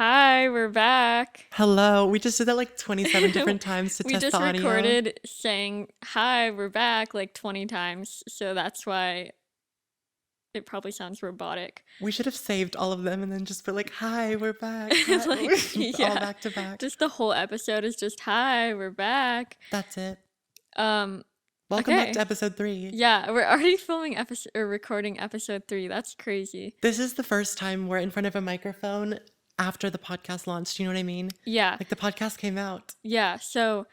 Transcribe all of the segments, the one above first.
Hi, we're back. Hello. We just did that like 27 different times to We test just the audio. recorded saying hi, we're back like 20 times, so that's why it probably sounds robotic. We should have saved all of them and then just put like, hi, we're back. Hi. Like, All yeah, back to back. just the whole episode is just hi, we're back. That's it. Um, Welcome back to okay. episode 3. Yeah, we're already filming episode or recording episode 3. That's crazy. This is the first time we're in front of a microphone after the podcast launched. You know what I mean? Yeah, Like the podcast came out. yeah. So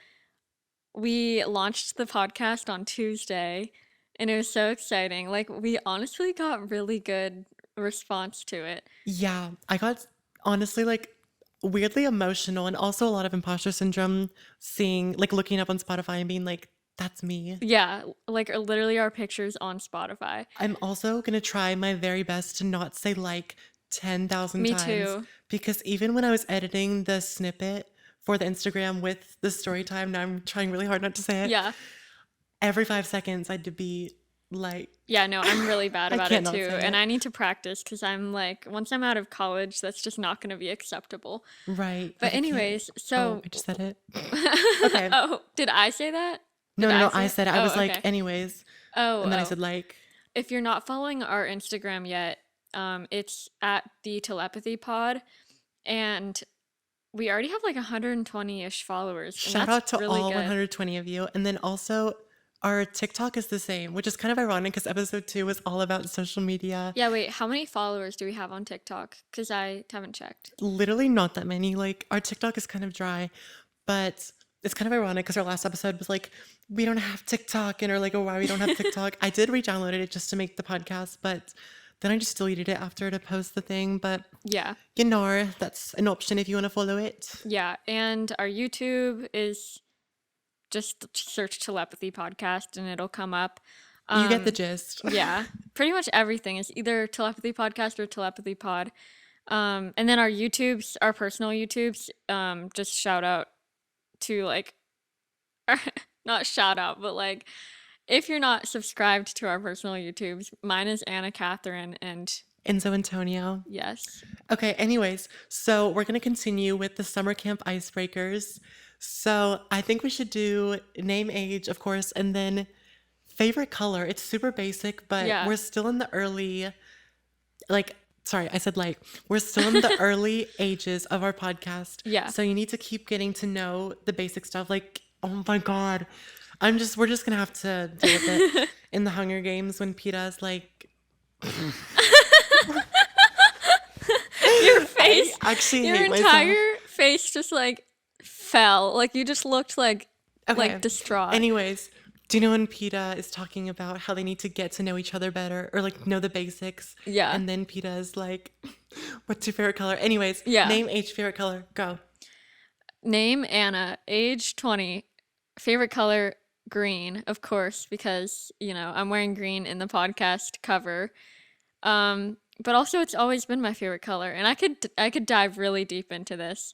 we launched the podcast on Tuesday and it was so exciting. Like, we honestly got really good response to it. Yeah. I got honestly like weirdly emotional and also a lot of imposter syndrome seeing, like looking up on Spotify and being like, that's me. Yeah, like literally our pictures on Spotify. I'm also going to try my very best to not say like 10,000 Me times too. because even when I was editing the snippet for the Instagram with the story time, now I'm trying really hard not to say it. Yeah. Every 5 seconds, I had to be like, Yeah, no, I'm really bad I about can't it not too. say And it. I need to practice because I'm like, once I'm out of college, that's just not going to be acceptable. Right. But Like I can't. anyways, Oh, so I just said it. Okay. oh, did I say that? No, Did no, I no. say I it? said it. I Oh, was like, okay. anyways. Oh, And then I oh. said like, If you're not following our Instagram yet, it's at the Telepathy Pod, and we already have like 120-ish followers, and shout that's out to really all good. 120 of you. And then also, our TikTok is the same, which is kind of ironic because episode 2 was all about social media. Yeah, wait, how many followers do we have on TikTok? Because I haven't checked. Literally not that many. Like, our TikTok is kind of dry, but it's kind of ironic because our last episode was like, we don't have TikTok, and are like, oh, why we don't have TikTok. I did re-download it just to make the podcast, but then I just deleted it after to post the thing. But Yeah, you know, that's an option if you want to follow it. yeah. And our YouTube is just search Telepathy Podcast and it'll come up. You get the Um, gist. yeah, pretty much everything is either Telepathy Podcast or Telepathy Pod. And then our YouTubes, our personal YouTubes, just shout out to like, not shout out, but like, if you're not subscribed to our personal YouTubes, mine is Anna Katherine, and Enzo Antonio. yes. Okay, anyways, so we're going to continue with the summer camp icebreakers. So I think we should do name, age, of course, and then favorite color. It's super basic, but Yeah. we're still in the early, like, sorry, I said like, we're still in the early ages of our podcast. Yeah. So you need to keep getting to know the basic stuff. Like, oh my God, we're just going to have to deal with it in the Hunger Games when PETA's like, Your I face, actually your hate myself. entire face just like fell. Like you just looked like Okay. distraught. Anyways, do you know when PETA is talking about how they need to get to know each other better or like know the basics? Yeah. And then PETA is like, what's your favorite color? Anyways, Yeah. name, age, favorite color. Go. Name Anna, age 20, favorite color green, of course, because, I'm wearing green in the podcast cover. But also it's always been my favorite color, and I could dive really deep into this.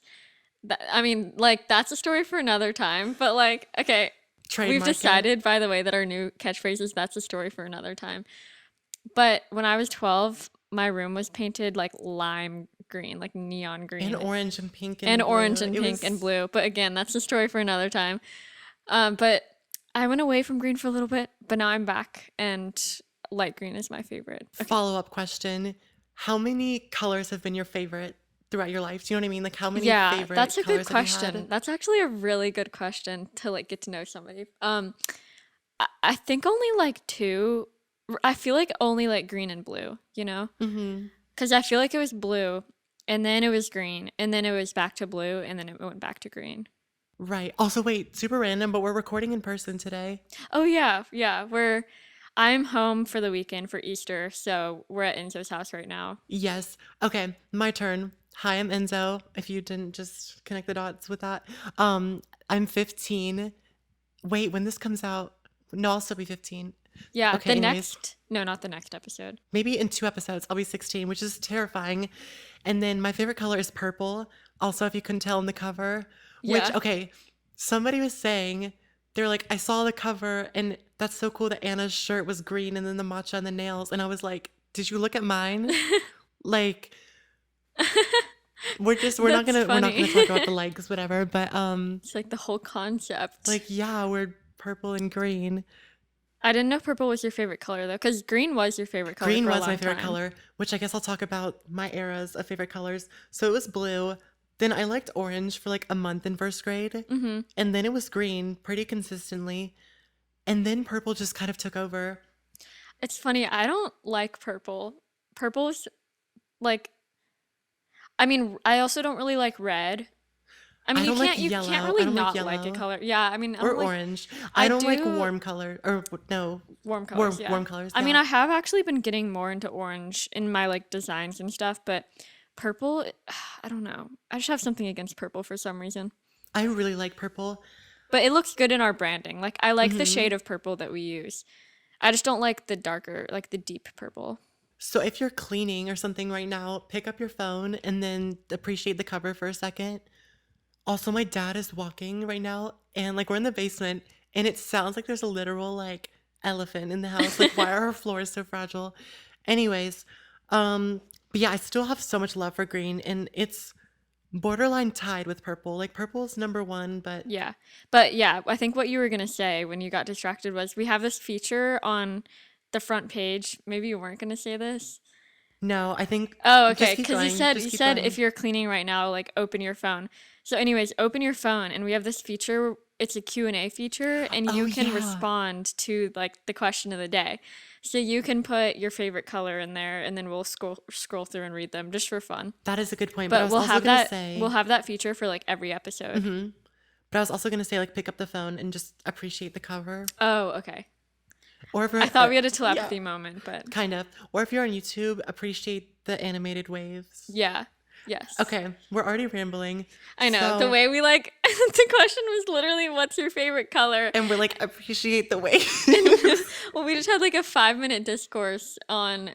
I mean, like that's a story for another time, but like okay, we've Trademark it. decided by the way that our new catchphrase is that's a story for another time. But when I was 12, my room was painted like lime green, like neon green. And orange and pink and And blue. orange and It pink and was- blue. But again, that's a story for another time. But I went away from green for a little bit, but now I'm back, and light green is my favorite. Okay. Follow-up question. How many colors have been your favorite throughout your life? Do you know what I mean? Like how many Yeah, favorite that's a good colors have you question. had? That's actually a really good question to like get to know somebody. I think only like two. I feel like only like green and blue, Mm-hmm. Because I feel like it was blue, and then it was green, and then it was back to blue, and then it went back to green. Right. Also, wait, super random, but we're recording in person today. Oh yeah, yeah. I'm home for the weekend for Easter, so we're at Enzo's house right now. Yes. Okay, my turn. Hi, I'm Enzo. If you didn't just connect the dots with that. I'm 15. Wait, when this comes out, no, I'll still be 15. Yeah, Okay, anyways. no, not the next episode. Maybe in 2 episodes, I'll be 16, which is terrifying. And then my favorite color is purple. Also, if you couldn't tell in the cover, which, Yeah. okay, somebody was saying, they're like, I saw the cover and that's so cool that Anna's shirt was green and then the matcha and the nails. And I was like, did you look at mine? Like, That's we're not funny. gonna talk about the likes, whatever. But It's like the whole concept. like yeah, we're purple and green. I didn't know purple was your favorite color though, because green was your favorite color Green for a was my long favorite time. color, which I guess I'll talk about my eras of favorite colors. So it was blue. Then I liked orange for like a month in first grade. Mm-hmm. And then it was green pretty consistently. And then purple just kind of took over. It's funny, I don't like purple. Purple's like, I mean, I also don't really like red. I mean, I don't like you can't yellow. I really don't like not like a yellow color. Yeah, I mean, I or don't like, orange. I I don't like do warm color or no, warm colors, yeah. warm colors. I mean, Yeah. I have actually been getting more into orange in my like designs and stuff, but purple, I don't know. I just have something against purple for some reason. I really like purple. But it looks good in our branding. Like I like the Hmm. shade of purple that we use. I just don't like the darker, like the deep purple. So if you're cleaning or something right now, pick up your phone and then appreciate the cover for a second. Also, my dad is walking right now, and like we're in the basement, and it sounds like there's a literal like elephant in the house. Like, why are our floors so fragile? Anyways, but yeah, I still have so much love for green, and it's borderline tied with purple. Like, purple's number one, but Yeah. But yeah, I think what you were going to say when you got distracted was we have this feature on the front page. Maybe you weren't going to say this. no, I think Oh, okay. just keep Because you going, said just you keep said if going. you're cleaning right now, like open your phone. So, anyways, open your phone, and we have this feature. It's a Q&A feature, and Oh you can yeah, respond to like the question of the day. So you can put your favorite color in there, and then we'll scroll through and read them just for fun. that is a good point. But I But was also gonna we'll say, have that feature for like every episode. like pick up the phone and just appreciate the cover. Oh, okay. Or if I you're, thought we had a yeah, telepathy moment, but kind of. Or if you're on YouTube, appreciate the animated waves. yeah. Yes. Okay, we're already rambling. I know. The So, way we like the question was literally what's your favorite color? and we're like, appreciate the waves. And well, we just had like a 5-minute discourse on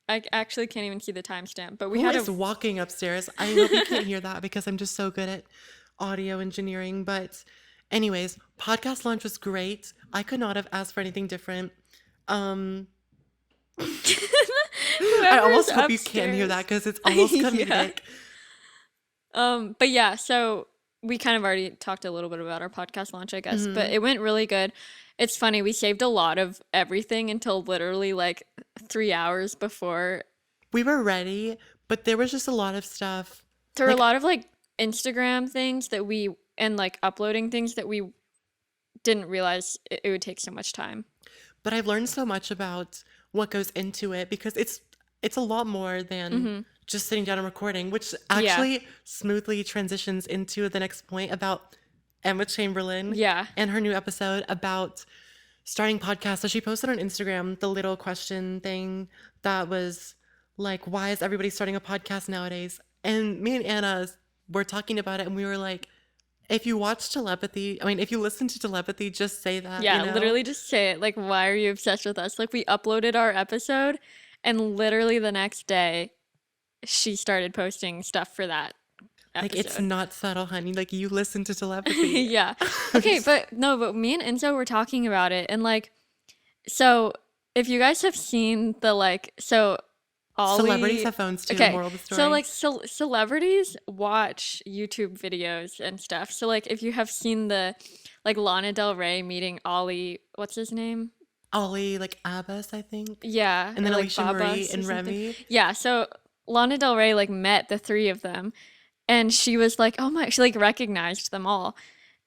I actually can't even see the timestamp, but we Who had is a walking upstairs? I hope you can't hear that because I'm just so good at audio engineering. But, anyways, podcast launch was great. I could not have asked for anything different. Um, I whoever's almost hope you can't hear that upstairs. because it's almost Yeah. comedic. But yeah, so we kind of already talked a little bit about our podcast launch, I guess, but Hmm. it went really good. It's funny, we saved a lot of everything until literally like 3 hours before. We were ready, but there was just a lot of stuff. There were a Like, lot of like Instagram things that we and like uploading things that we didn't realize it would take so much time. but I've learned so much about what goes into it because it's a lot more than Mm-hmm. just sitting down and recording, which Yeah. actually smoothly transitions into the next point about Emma Chamberlain Yeah. and her new episode about starting podcasts. So she posted on Instagram the little question thing that was like, why is everybody starting a podcast nowadays? And me and Anna were talking about it and we were like, if you watch Telepathy, I mean, if you listen to Telepathy, just say that, you Yeah, know? literally just say it. Like, why are you obsessed with us? Like, we uploaded our episode, and literally the next day, she started posting stuff for that Like, it's episode. not subtle, honey. Like, you listen to Telepathy. Yeah. Okay, but no, but me and Enzo were talking about it, and like, so if you guys have seen the like, so Celebrities Ollie, have phones too, okay, moral of the so story. like celebrities watch YouTube videos and stuff. So like, if you have seen the like Lana Del Rey meeting Ollie, what's his name? Ollie, like Abbas, I think. Yeah, And or then like Alicia Marie Babas or and something. Remy. Yeah, so Lana Del Rey like met the three of them and she was like, "Oh my," she like recognized them all.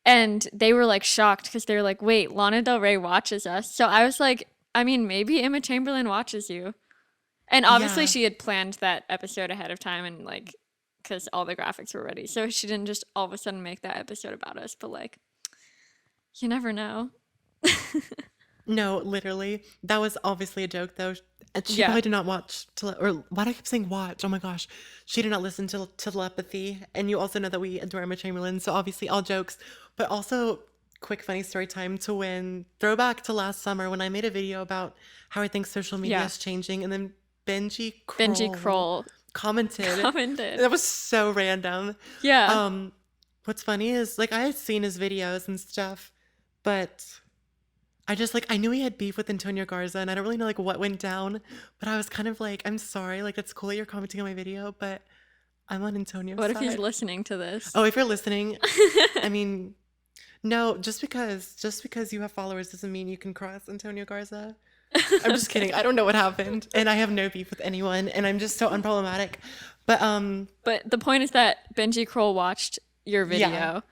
And they were like shocked because they were like, "Wait, Lana Del Rey watches us." So I was like, I mean, maybe Emma Chamberlain watches you. And obviously Yeah. she had planned that episode ahead of time and like cuz all the graphics were ready. So she didn't just all of a sudden make that episode about us, but like you never know. No, literally. That was obviously a joke, though. And she Yeah. probably did not watch, or why do I keep saying watch? Oh my gosh. She did not listen to Telepathy. And you also know that we adore Emma Chamberlain. So obviously, all jokes. But also, quick funny story time to when, throwback to last summer when I made a video about how I think social media Yeah. is changing. And then Benji Benji Kroll Kroll commented. commented. That was so random. Yeah. Um, what's funny is, like, I had seen his videos and stuff, but I just like I knew he had beef with Antonio Garza and I don't really know like what went down, but I was kind of like, I'm sorry, like that's cool that you're commenting on my video, but I'm on Antonio's What if he's side. listening to this? Oh, if you're listening, I mean, no, just because you have followers doesn't mean you can cross Antonio Garza. I'm just Okay. kidding. I don't know what happened, and I have no beef with anyone, and I'm just so unproblematic. But But the point is that Benji Kroll watched your yeah, video,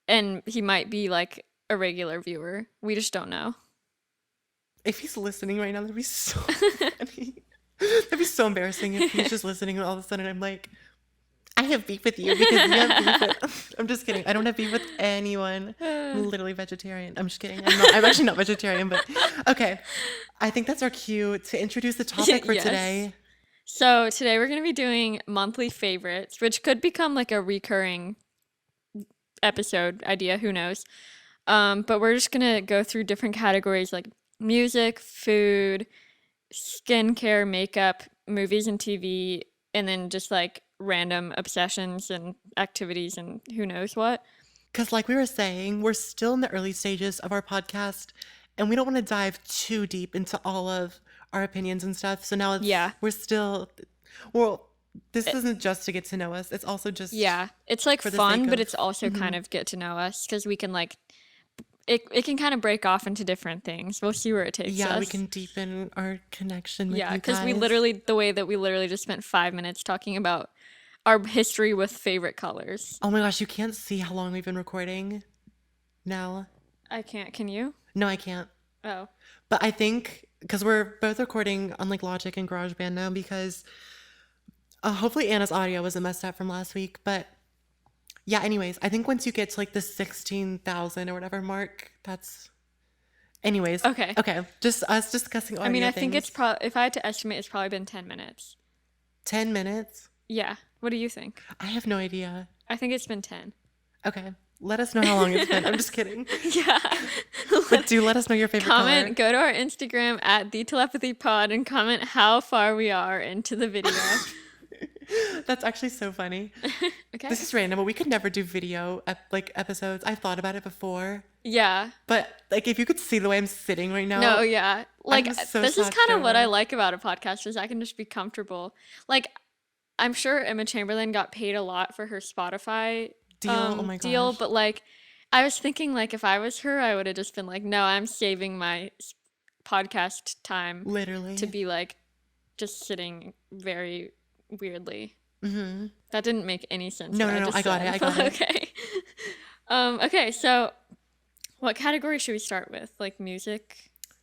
and he might be like a regular viewer. We just don't know. if he's listening right now, that'd be so funny. That'd be so embarrassing if he's just listening and all of a sudden I'm like, I have beef with you because you have beef with. I'm just kidding. I don't have beef with anyone. I'm literally vegetarian. I'm just kidding. I'm not. I'm actually not vegetarian, but okay. I think that's our cue to introduce the topic for Yes. today. So today we're going to be doing monthly favorites, which could become like a recurring episode idea. Who knows? But we're just going to go through different categories like music, food, skincare, makeup, movies and TV, and then just like random obsessions and activities and who knows what. Because, like we were saying, we're still in the early stages of our podcast, and we don't want to dive too deep into all of our opinions and stuff. So now Yeah. we're still, well, this isn't just to get to know us. It's also just Yeah. It's like for the fun, sake but of. it's also kind of get to know us because we can like it can kind of break off into different things. We'll see where it takes Yeah, us. we can deepen our connection with Yeah, you because we guys. literally, the way that we literally just spent 5 minutes talking about our history with favorite colors. Oh my gosh, you can't see how long we've been recording now. I can't, can you? No, I can't. Oh. But I think because we're both recording on like Logic and GarageBand now, because hopefully Anna's audio wasn't messed up from last week. But yeah, anyways, I think once you get to like the 16,000 or whatever mark, that's. Anyways. Okay. Okay. Just us discussing audio I mean, I think things. it's probably, if I had to estimate, it's probably been 10 minutes. 10 minutes? Yeah. What do you think? I have no idea. I think it's been 10. Okay. Let us know how long it's been. I'm just kidding. Yeah. But do let us know your favorite Comment, color. go to our Instagram at the Telepathy Pod and comment how far we are into the video. That's actually so funny. Okay. This is random, but we could never do video like episodes. I've thought about it before, Yeah. but like if you could see the way I'm sitting right now. No, yeah. Like so this is slouched kind of what I over. like about a podcast is I can just be comfortable. Like I'm sure Emma Chamberlain got paid a lot for her Spotify Deal. Oh my deal, gosh. but like I was thinking like if I was her, I would have just been like, no, I'm saving my podcast time Literally. to be like just sitting very weirdly. Mm-hmm. That didn't make any sense. No, what no, no. just I got said, it. I but got it. Okay. Okay, so what category should we start with? Like music?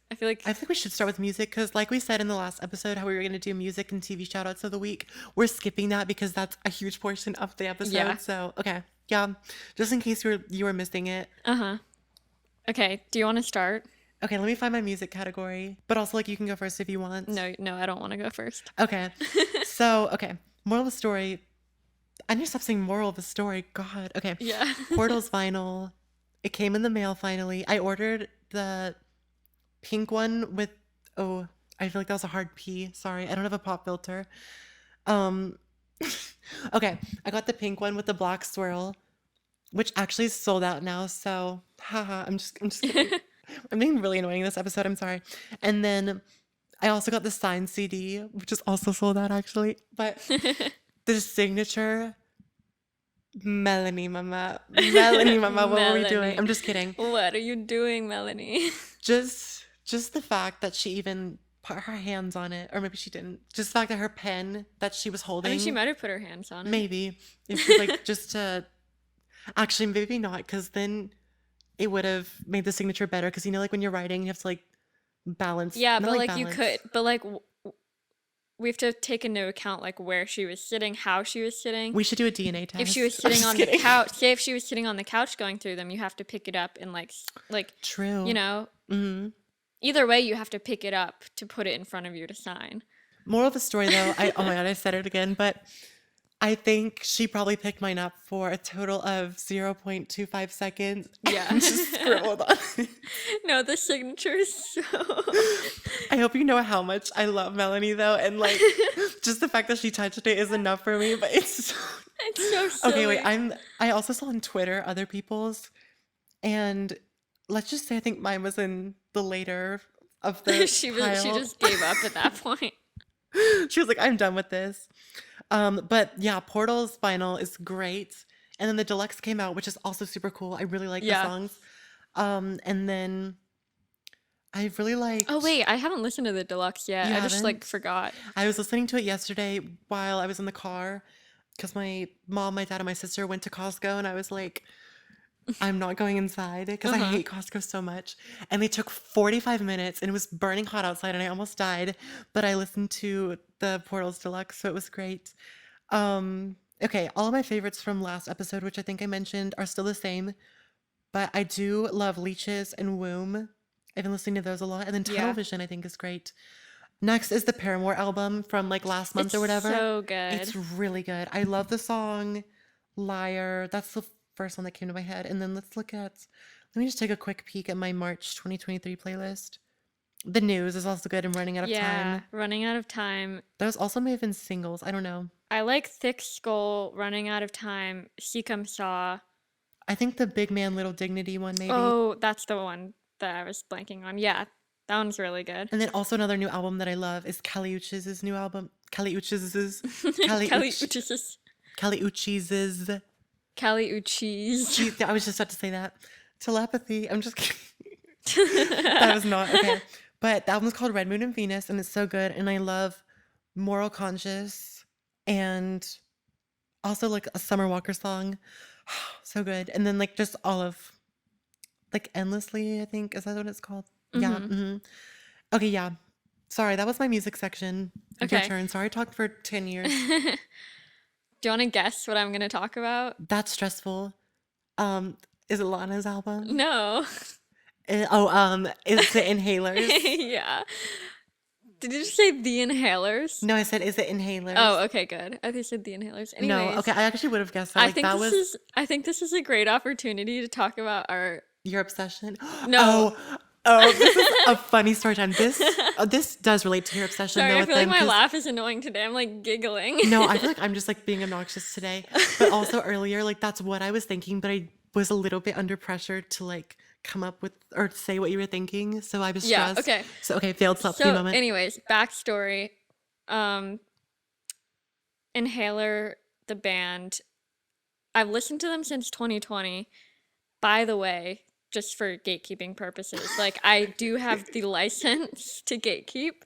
I feel like I think we should start with music because, like we said in the last episode, how we were going to do music and TV shoutouts of the week. We're skipping that because that's a huge portion of the episode. Yeah. So, okay. Yeah. Just in case you were missing it. Uh-huh. Okay, do you want to start? Okay, let me find my music category. But also, like, you can go first if you want. No, I don't want to go first. Okay. So, okay. Moral of the story. I need to stop saying moral of the story. God. Okay. Yeah. Portal's vinyl. It came in the mail finally. I ordered the pink one with. Oh, I feel like that was a hard P. Sorry. I don't have a pop filter. Um. Okay. I got the pink one with the black swirl, which actually is sold out now. So, haha. I'm just kidding. I'm being really annoying this episode. I'm sorry. And then I also got the signed CD, which is also sold out actually. But the signature Melanie Mama. Melanie Mama, what were we doing? Melanie. I'm just kidding. What are you doing, Melanie? Just the fact that she even put her hands on it, or maybe she didn't. Just the fact that her pen that she was I holding. mean, she might have put her hands on it. Maybe. If she, like just to actually maybe not, because then it would have made the signature better. Because you know, like when you're writing, you have to like balance. Yeah, not but like you balance. could, but like we have to take into account like where she was sitting, how she was sitting. We should do a DNA test. If she was I'm sitting just on the kidding. couch, say if she was sitting on the couch going through them, you have to pick it up and like True. you know, Mm-hmm. either way you have to pick it up to put it in front of you to sign. Moral of the story, though, oh my god, I said it again, but I think she probably picked mine up for a total of 0.25 seconds. Yeah. And just scribbled on it. No, the signature is so. I hope you know how much I love Melanie, though, and like just the fact that she touched it is enough for me. But it's It's so silly. okay. Wait, I also saw on Twitter other people's, and let's just say I think mine was in the later of the she pile. just gave up at that point. She was like, I'm done with this. But yeah, Portal's vinyl is great. And then the deluxe came out, which is also super cool. I really like the Yeah. songs. And then I really Oh liked. wait, I haven't listened to the deluxe yet. You I just like haven't? forgot. I was listening to it yesterday while I was in the car because my mom, my dad, and my sister went to Costco, and I was like, I'm not going inside because I Uh-huh. hate Costco so much. And they took 45 minutes and it was burning hot outside and I almost died. But I listened to the Portals Deluxe, so it was great. Okay, all of my favorites from last episode, which I think I mentioned, are still the same. But I do love Leeches and Womb. I've been listening to those a lot. And then Tunnel Yeah. Vision, I think, is great. Next is the Paramore album from like last month It's or whatever. so good. It's really good. I love the song Liar. That's the first one that came to my head. And then let me just take a quick peek at my March 2023 playlist. The News is also good. I'm running out of Yeah, time. running out of time. Those also may have been singles. I don't know. I like Thick Skull, running out of time, Seacum Saw. I think the Big Man Little Dignity one, maybe. Oh, that's the one that I was blanking on. Yeah, that one's really good. And then also another new album that I love is Kali Uchis's new album. Kali Uchis's. Kali Kelly Uch. Uchis. Kali Uchis's. Kelly Uchis. I was just about to say that. Telepathy. I'm just kidding. That was not okay. But the album's called Red Moon and Venus, and it's so good. And I love Moral Conscious and also like a Summer Walker song. So good. And then like just all of like Endlessly, I think. Is that what it's called? Yeah. Mm-hmm. Okay, yeah. Sorry, that was my music section. Your Okay. turn. Sorry, I talked for 10 years. Do you want to guess what I'm going to talk about? That's stressful. Is it Lana's album? No. Is it Inhalers? Yeah. Did you just say the Inhalers? No, I said, is it Inhalers? Oh, okay, good. I think you said the Inhalers. No, Anyways, okay, I actually would have guessed that. I Like, think that this was is I think this is a great opportunity to talk about our your obsession. No. This is a funny story time. This does relate to your obsession, Sorry, though, I with feel like them. my 'Cause laugh is annoying today. I'm like giggling. no, I feel like I'm just like being obnoxious today. But also earlier, like that's what I was thinking, but I was a little bit under pressure to like come up with or say what you were thinking. So I was Yeah, stressed. okay. So okay, failed telepathy So, moment. anyways, backstory. Um, Inhaler, the band. I've listened to them since 2020. By the way, just for gatekeeping purposes, like I do have the license to gatekeep.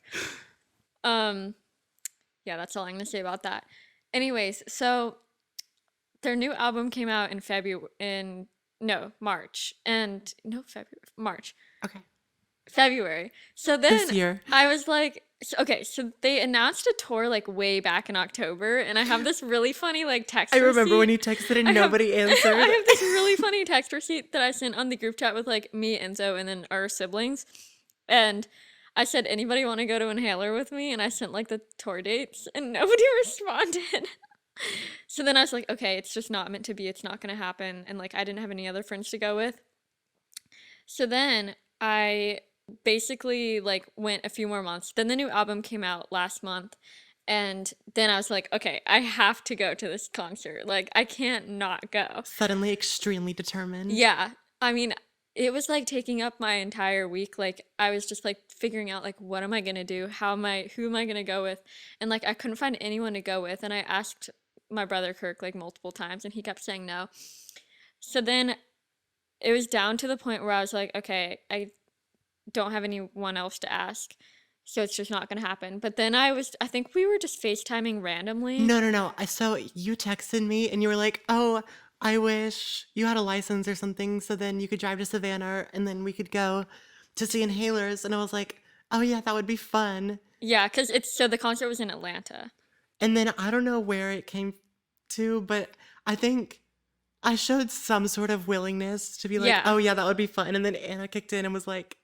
Um, yeah, that's all I'm gonna say about that. Anyways, so their new album came out in March. And no, March. Okay. February. So This then year. I was like, okay, so they announced a tour like way back in October, and I have this really funny like text I remember when receipt. you texted and I have- nobody answered. I have this really funny text receipt that I sent on the group chat with like me, Enzo, and then our siblings. And I said, anybody want to go to Inhaler with me? And I sent like the tour dates, and nobody responded. So then I was like, okay, it's just not meant to be. It's not going to happen. And like, I didn't have any other friends to go with. So then I basically like went a few more months. Then the new album came out last month. And then I was like, okay, I have to go to this concert. Like, I can't not go. Suddenly extremely determined. Yeah. I mean, it was like taking up my entire week. Like, I was just like figuring out like what am I gonna do? Who am I gonna go with? And like I couldn't find anyone to go with. And I asked my brother Kirk like multiple times and he kept saying no. So then it was down to the point where I was like, okay, I don't have anyone else to ask. So it's just not gonna happen. But then I think we were just FaceTiming randomly. No. So you texted me and you were like, oh, I wish you had a license or something so then you could drive to Savannah and then we could go to see Inhalers. And I was like, oh yeah, that would be fun. Yeah, because the concert was in Atlanta. And then I don't know where it came to, but I think I showed some sort of willingness to be like, Yeah. oh yeah, that would be fun. And then Anna kicked in and was like,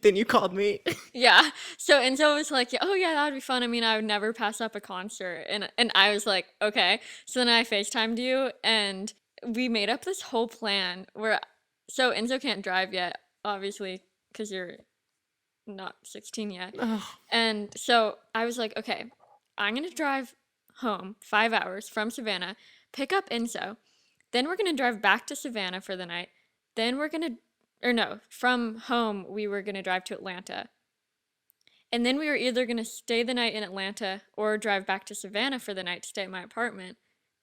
then you called me. Yeah. So Enzo was like, oh yeah, that would be fun. I mean, I would never pass up a concert. And I was like, okay. So then I FaceTimed you and we made up this whole plan so Enzo can't drive yet, obviously, because you're not 16 yet. Ugh. And so I was like, okay, I'm going to drive home 5 hours from Savannah, pick up Enzo. Then we're going to drive back to Savannah for the night. Then from home, we were going to drive to Atlanta. And then we were either going to stay the night in Atlanta or drive back to Savannah for the night to stay at my apartment.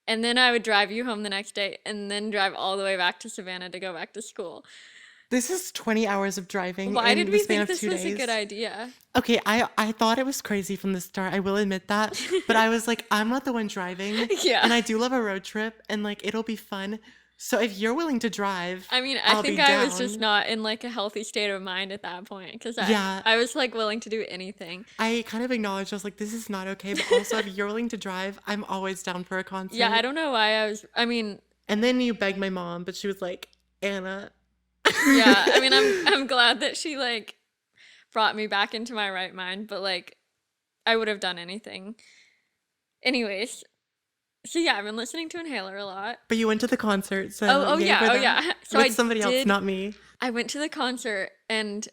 And then I would drive you home the next day and then drive all the way back to Savannah to go back to school. This is 20 hours of driving Why in did the we span think of this 2 was a good days. idea? Okay, I thought it was crazy from the start. I will admit that. But I was like, I'm not the one driving. Yeah. And I do love a road trip and like it'll be fun. So if you're willing to drive, I mean, I I'll think be I was just down. not in like a healthy state of mind at that point because Yeah, I was like willing to do anything. I kind of acknowledged I was like, this is not okay. But also, if you're willing to drive, I'm always down for a Yeah, I concert. don't know why I mean, And then you begged my mom, but she was like, Anna. yeah, I mean, I'm glad that she like brought me back into my right mind, but like I would have done anything. Anyways, so yeah, I've been listening to Inhaler a lot. But you went to the concert, so Oh yay yeah, for oh that. yeah. So With somebody else, not me. I went to the concert and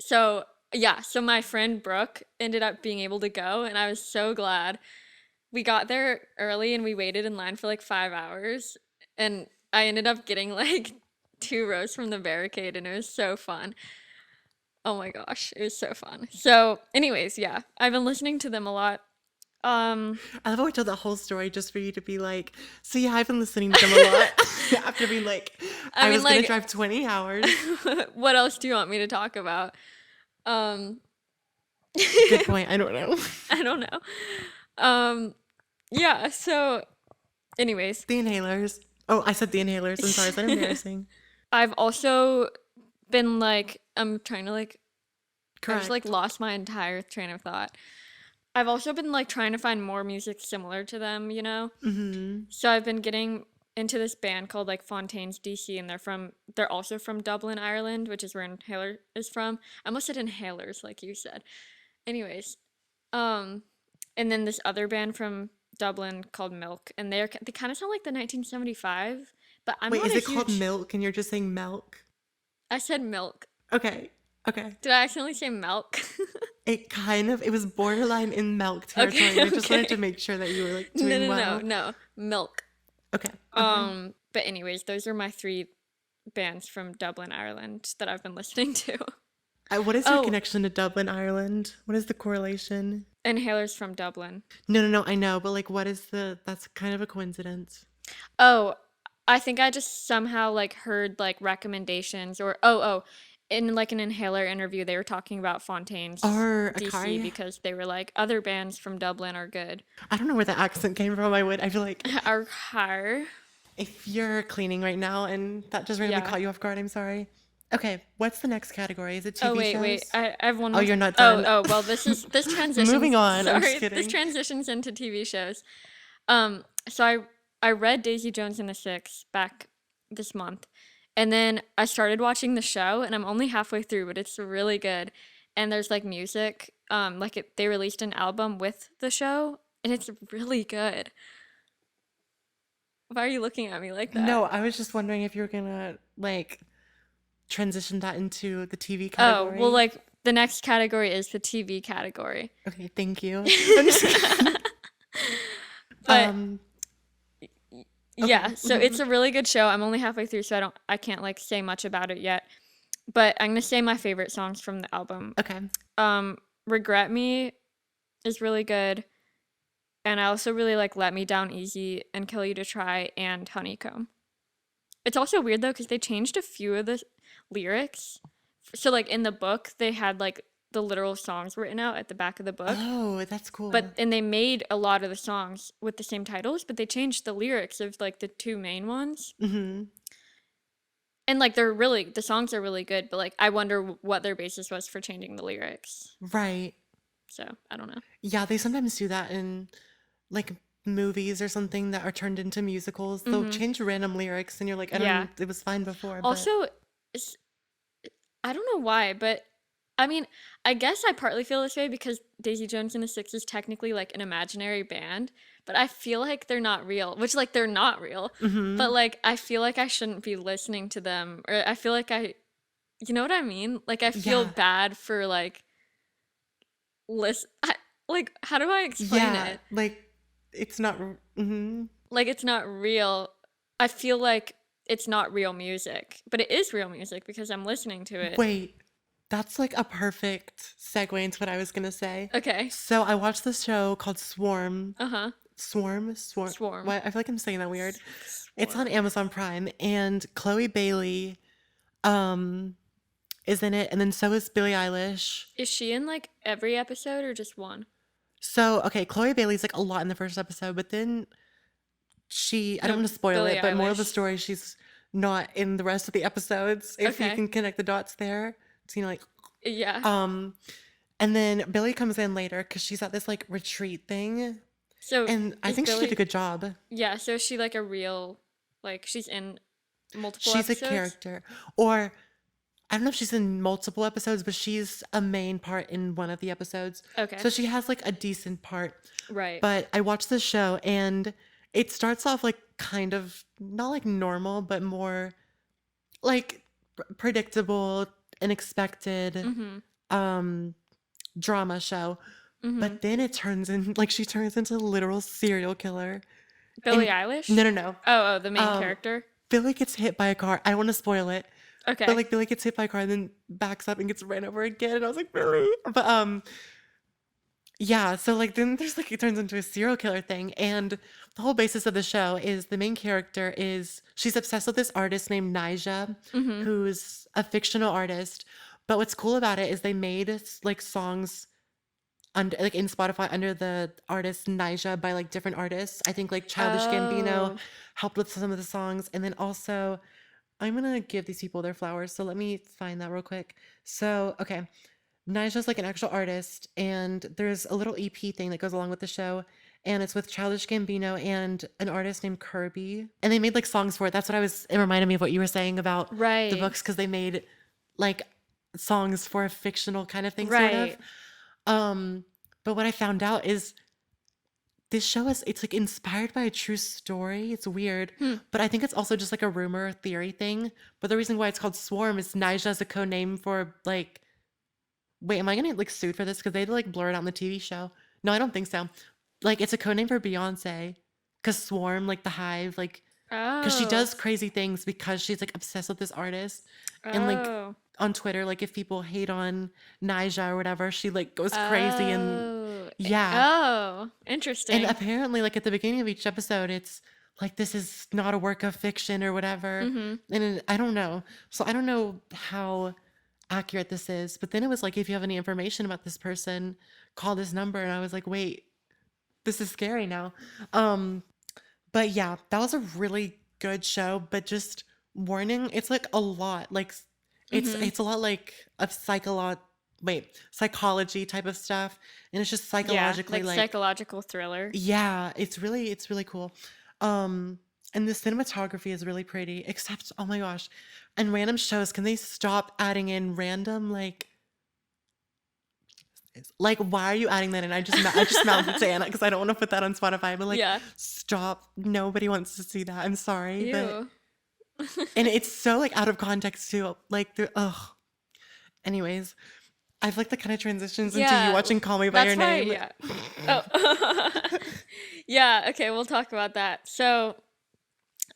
so yeah, so my friend Brooke ended up being able to go and I was so glad. We got there early and we waited in line for like 5 hours and I ended up getting like 2 rows from the barricade and it was so fun. Oh my gosh, it was so fun. So anyways, yeah, I've been listening to them a lot. I love how I told that whole story just for you to be like, so yeah, I've been listening to them a lot. After being like, I mean was gonna like drive 20 hours. what else do you want me to talk about? Um Good point. I don't know. I don't know. Yeah, so anyways, The inhalers. Oh, I said the inhalers. I'm sorry. Is that embarrassing? I've also been like I'm trying to like I just like Correct. lost my entire train of thought. I've also been like trying to find more music similar to them, you know? Mm-hmm. So I've been getting into this band called like Fontaines DC and they're also from Dublin, Ireland, which is where Inhaler is from. I almost said Inhalers like you said. Anyways, um and then this other band from Dublin called Milk and they kind of sound like the 1975, but I'm Wait, not is a it called huge milk and you're just saying milk? I said Milk. Okay. Okay. Did I accidentally say Milk? It was borderline in milk territory. Okay, And I just wanted to okay. make sure that you were like No, doing no, no, well. no. Milk. Okay. Okay. But anyways, those are my 3 bands from Dublin, Ireland that I've been listening to. What is your Oh, connection to Dublin, Ireland? What is the correlation? Inhaler's from Dublin. No, no, no, I know, but like that's kind of a coincidence. Oh, I think I just somehow like heard like recommendations or in like an Inhaler interview they were talking about Fontaines Or DC Akari? because they were like other bands from Dublin are good. I don't know where the accent came from. I feel like Are higher. if you're cleaning right now and that just randomly Yeah. caught you off guard, I'm sorry. Okay, what's the next category? Is it Oh TV wait. shows? I have one Oh, more. you're not Oh, done. well this transitions. Moving on. I'm just Sorry, this kidding. transitions into TV shows. So I read Daisy Jones and the Six back this month, and then I started watching the show, and I'm only halfway through, but it's really good. And there's like music. They released an album with the show, and it's really good. Why are you looking at me like that? No, I was just wondering if you were gonna like transition that into the TV Oh, well, category. like the next category is the TV category. Okay, thank you. I'm just kidding. But Um, yeah, okay. so it's a really good show. I'm only halfway through, so I can't like say much about it yet. But I'm gonna say my favorite songs from the album. Okay. Regret Me is really good. And I also really like Let Me Down Easy and Kill You to Try and Honeycomb. It's also weird though, because they changed a few of the lyrics. So like in the book, they had like the literal songs written out at the back of the book. Oh, that's But cool. and they made a lot of the songs with the same titles, but they changed the lyrics of like the 2 main ones. Mm-hmm. And like the songs are really good, but like I wonder what their basis was for changing the lyrics. Right. So I don't know. Yeah, they sometimes do that in like movies or something that are turned into musicals. They'll Hmm. change random lyrics and you're like, I Yeah. don't, it was fine before, but Also, it's, I don't know why, but I mean, I guess I partly feel this way because Daisy Jones and the Six is technically like an imaginary band, but I feel like they're not real, which like they're not real. mm-hmm. But like I feel like I shouldn't be listening to them or I feel like you know what I mean? Like I feel Yeah. bad for like like how do I explain Yeah. it? Like it's not, mm-hmm. Like it's not real. I feel like it's not real music, but it is real music because I'm listening to it. Wait. That's like a perfect segue into what I was gonna say. Okay. So I watched this show called Swarm. Uh-huh. Swarm. Swarm. Why I feel like I'm saying that weird. It's on Swarm. Amazon Prime, and Chloe Bailey um is in it, and then so is Billie Eilish. Is she in like every episode or just one? So okay, Chloe Bailey's like a lot in the first episode, but then I don't No, want to spoil Billie it, but moral of the Eilish. story, she's not in the rest of the episodes. If you Okay. can connect the dots there, it's like Yeah. um, and then Billie comes in later because she's at this like retreat thing, So and I is think she did a Billie, good job. yeah, so is she like a real, like she's in multiple She's a episodes? character, or I don't know if she's in multiple episodes, but she's a main part in one of the episodes. Okay. So she has like a decent part. Right. But I watched this show and it starts off like kind of not like normal, but more like predictable and expected Mm-hmm. um drama show. Mm-hmm. But then it turns in like she turns into a literal serial killer. Billie And Eilish? no. Oh, the main Um character? Billy gets hit by a car. I don't want to spoil it. But Okay. like Billy gets hit by a car and then backs up and gets ran over again. And I was like, really? But yeah, so like then there's like it turns into a serial killer thing. And the whole basis of the show is the main character is she's obsessed with this artist named Nija, Mm-hmm. who's a fictional artist. But what's cool about it is they made like songs under like in Spotify under the artist Nija by like different artists. I think like Childish Gambino Oh. helped with some of the songs. And then also I'm gonna give these people their flowers. So let me find that real quick. So, okay. Nigel's like an actual artist, and there's a little EP thing that goes along with the show, and it's with Childish Gambino and an artist named Kirby. And they made like songs for it. That's what it reminded me of what you were saying about the Right. books, because they made like songs for a fictional kind of thing, sort of. Right. Um, but what I found out is this show it's like inspired by a true story. It's weird, Hmm. but I think it's also just like a rumor theory thing. But the reason why it's called Swarm is Nija is a code name for like. Wait, am I gonna get like sued for this? Because they like blur it out in the TV show. No, I don't think so. Like it's a code name for Beyonce. Cause Swarm, like the hive, like because she Oh. does crazy things because she's like obsessed with this artist. And like Oh. on Twitter, like if people hate on Nija or whatever, she like goes crazy and Oh. yeah. Oh. And Interesting. apparently, like at the beginning of each episode, it's like this is not a work of fiction or whatever. Mm-hmm. I don't know. So I don't know how accurate this is. But then it was like, if you have any information about this person, call this number. And I was like, wait, this is scary now. Um, but yeah, that was a really good show. But just warning, it's like a lot. Like Mm-hmm. it's a lot like of psychology type of stuff. And it's just Yeah, psychologically like like psychological thriller. yeah, it's really cool. Um, and the cinematography is really pretty, except oh my gosh, and random shows, can they stop adding in random like why are you adding that in? I just mouthed it to Anna because I don't want to put that on Spotify, but like Yeah. stop. Nobody wants to see that. I'm sorry, but Ew. and it's so like out of context too. Like the ugh. Anyways, I've like the kind of transitions into you Yeah, watching Call Me by Your that's why, Name. yeah. Oh. Yeah, okay, we'll talk about that. So,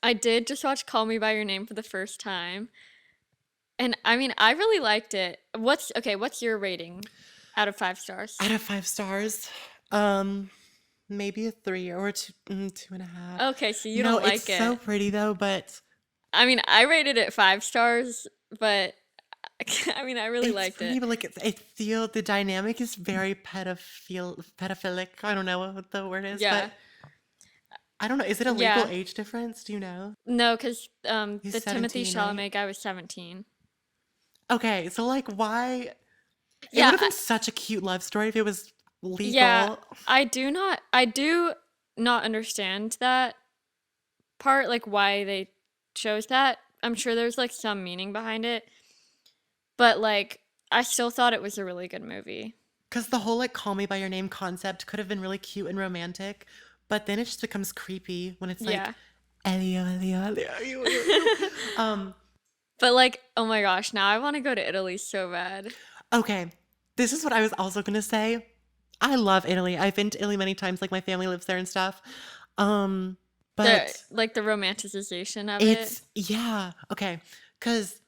I did just watch Call Me by Your Name for the first time. And I mean, I really liked it. What's your rating out of 5 stars? Out of 5 stars, um, maybe a 3 or a 2, 2.5. Okay, so you No, don't it's like so it. pretty though, but I mean, I rated it 5 stars, but I mean, I really it's liked pretty, it. but like it feel the dynamic is very pedophilic. I don't know what the word is, Yeah. but I don't know. Is it a legal Yeah. age difference? Do you know? No, because He's the Timothy 17, right? Chalamet guy was 17. Okay, so like why? It would Yeah, have been such a cute love story if it was yeah, legal. I do not understand that part, like why they chose that. I'm sure there's like some meaning behind it, but like I still thought it was a really good movie. Because the whole like call me by your name concept could have been really cute and romantic, but then it just becomes creepy when it's like Yeah. Elio, Elio, Elio, you. But like, oh my gosh, now I want to go to Italy so bad. Okay, this is what I was also gonna say. I love Italy. I've been to Italy many times, like my family lives there and stuff. Um, The but like the romanticization of it. it's yeah, okay, because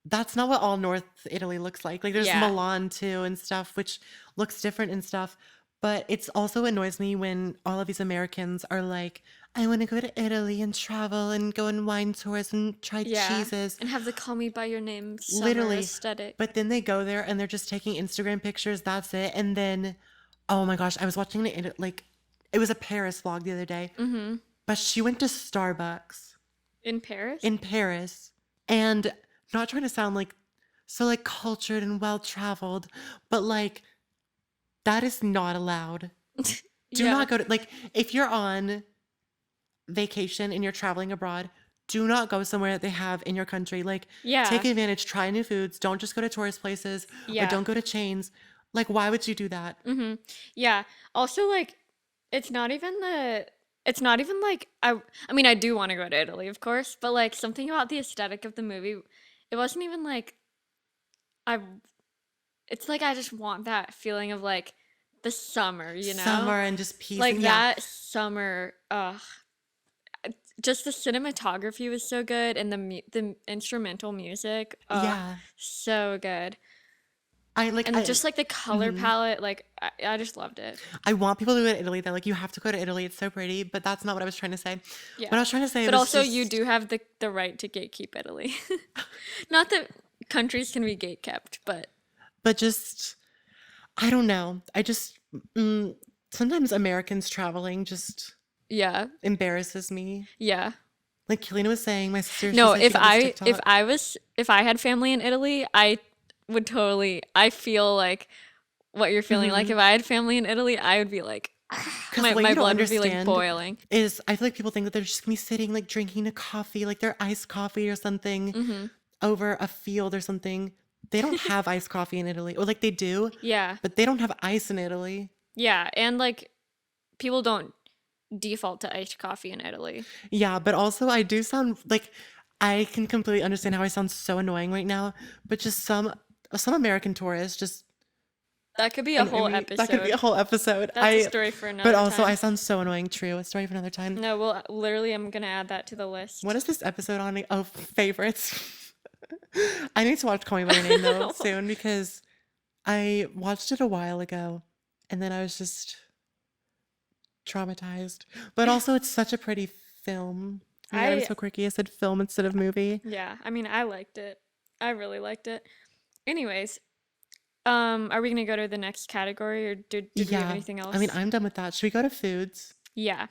that's not what all North Italy looks like. Like there's Yeah. Milan too and stuff, which looks different and stuff. But it's also annoys me when all of these Americans are like, I want to go to Italy and travel and go on wine tours and try Yeah. cheeses. And have the call me by your name summer Literally. aesthetic. But then they go there and they're just taking Instagram pictures. That's it. And then, oh my gosh, I was watching it, like, it was a Paris vlog the other day, Mm-hmm. but she went to Starbucks In Paris? in Paris, and not trying to sound like so like cultured and well traveled, but like that is not allowed. Do Yeah. not go to, like, if you're on vacation and you're traveling abroad, do not go somewhere that they have in your country. Like, take Yeah. advantage, try new foods. Don't just go to tourist places or Yeah. don't go to chains. Like, why would you do that? Mm-hmm. Yeah. Also, like, it's not even like I mean, I do want to go to Italy, of course, but like something about the aesthetic of the movie, it wasn't even like I it's like I just want that feeling of like the summer, you know? Summer and just peace Like and yeah, that summer, just the cinematography was so good and the instrumental music, yeah. so good. I like And just like the color mhm. palette, like I just loved it. I want people to go to Italy. They're like, you have to go to Italy. It's so pretty. But that's not what I was trying to say. What I Yeah. was trying to say But was also you just, do have the right to gatekeep Italy. Not that countries can be gatekept, but but just, I don't know. I just, mm, sometimes Americans traveling just yeah. embarrasses me. Yeah. Like Kelena was saying, my sister, she No, said she got this TikTok. if I had family in Italy, I would totally I feel like what you're feeling. Like Hmm. if I had family in Italy, I would be like Because my what you don't blood would be like understand boiling. is I feel like people think that they're just gonna be sitting like drinking a coffee, like their iced coffee or something Mm-hmm. over a field or something. They don't have iced coffee in Italy. Or like they do, Yeah. but they don't have ice in Italy. Yeah, and like people don't default to iced coffee in Italy. Yeah, but also I do sound like I can completely understand how I sound so annoying right now, but just some American tourists just That could be a annoy whole me. That could be a episode. whole episode. That's a story for But another also I time. sound so annoying. True, a story for another time. No, well, literally, I'm gonna add that to the What list. is this episode on? Oh, favorites. I need to watch Call Me by Your Name though soon because I watched it a while ago, and then I was just traumatized. But also, it's such a pretty film. Oh my God, I'm I so quirky. I said film instead of movie. Yeah, I mean, I liked it. I really liked it. Anyways, are we gonna go to the next category, or did we have Yeah, anything I mean, else? I'm done with that. Should we go to foods? Yeah,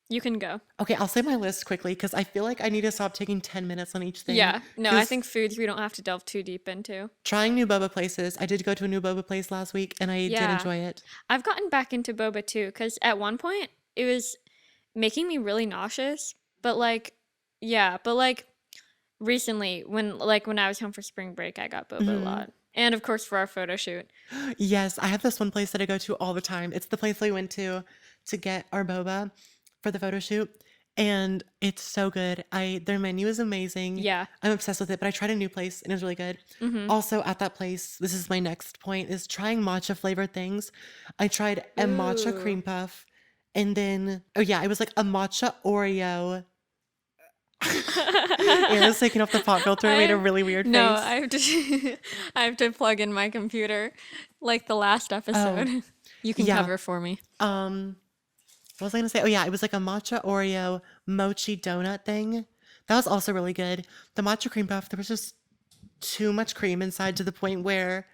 you can go. Okay, I'll say my list quickly because I feel like I need to stop taking 10 minutes on each thing. Yeah, no, I Because think foods we don't have to delve too deep into. trying new boba places, I did go to a new boba place last week and I did Yeah, enjoy it. I've gotten back into boba too, because at one point it was making me really nauseous. But like, yeah, but like recently, when I was home for spring break, I got boba a Mhm. lot, and of course for our photo shoot. Yes, I have this one place that I go to all the time. It's the place we went to get our boba for the photo shoot, and it's so good. I Their menu is amazing. Yeah. I'm obsessed with it, but I tried a new place and it was really good. Mm-hmm. Also, at that place, this is my next point, is trying matcha flavored things. I tried a matcha Ooh. cream puff, and then oh yeah, it was like a matcha Oreo. Anna's taking off the pop filter and made a I really weird no, face. I have to I have to plug in my computer like the last Oh, episode. You can yeah. cover for me. Um, what was I gonna say? Oh yeah, it was like a matcha Oreo mochi donut thing. That was also really good. The matcha cream puff, there was just too much cream inside to the point where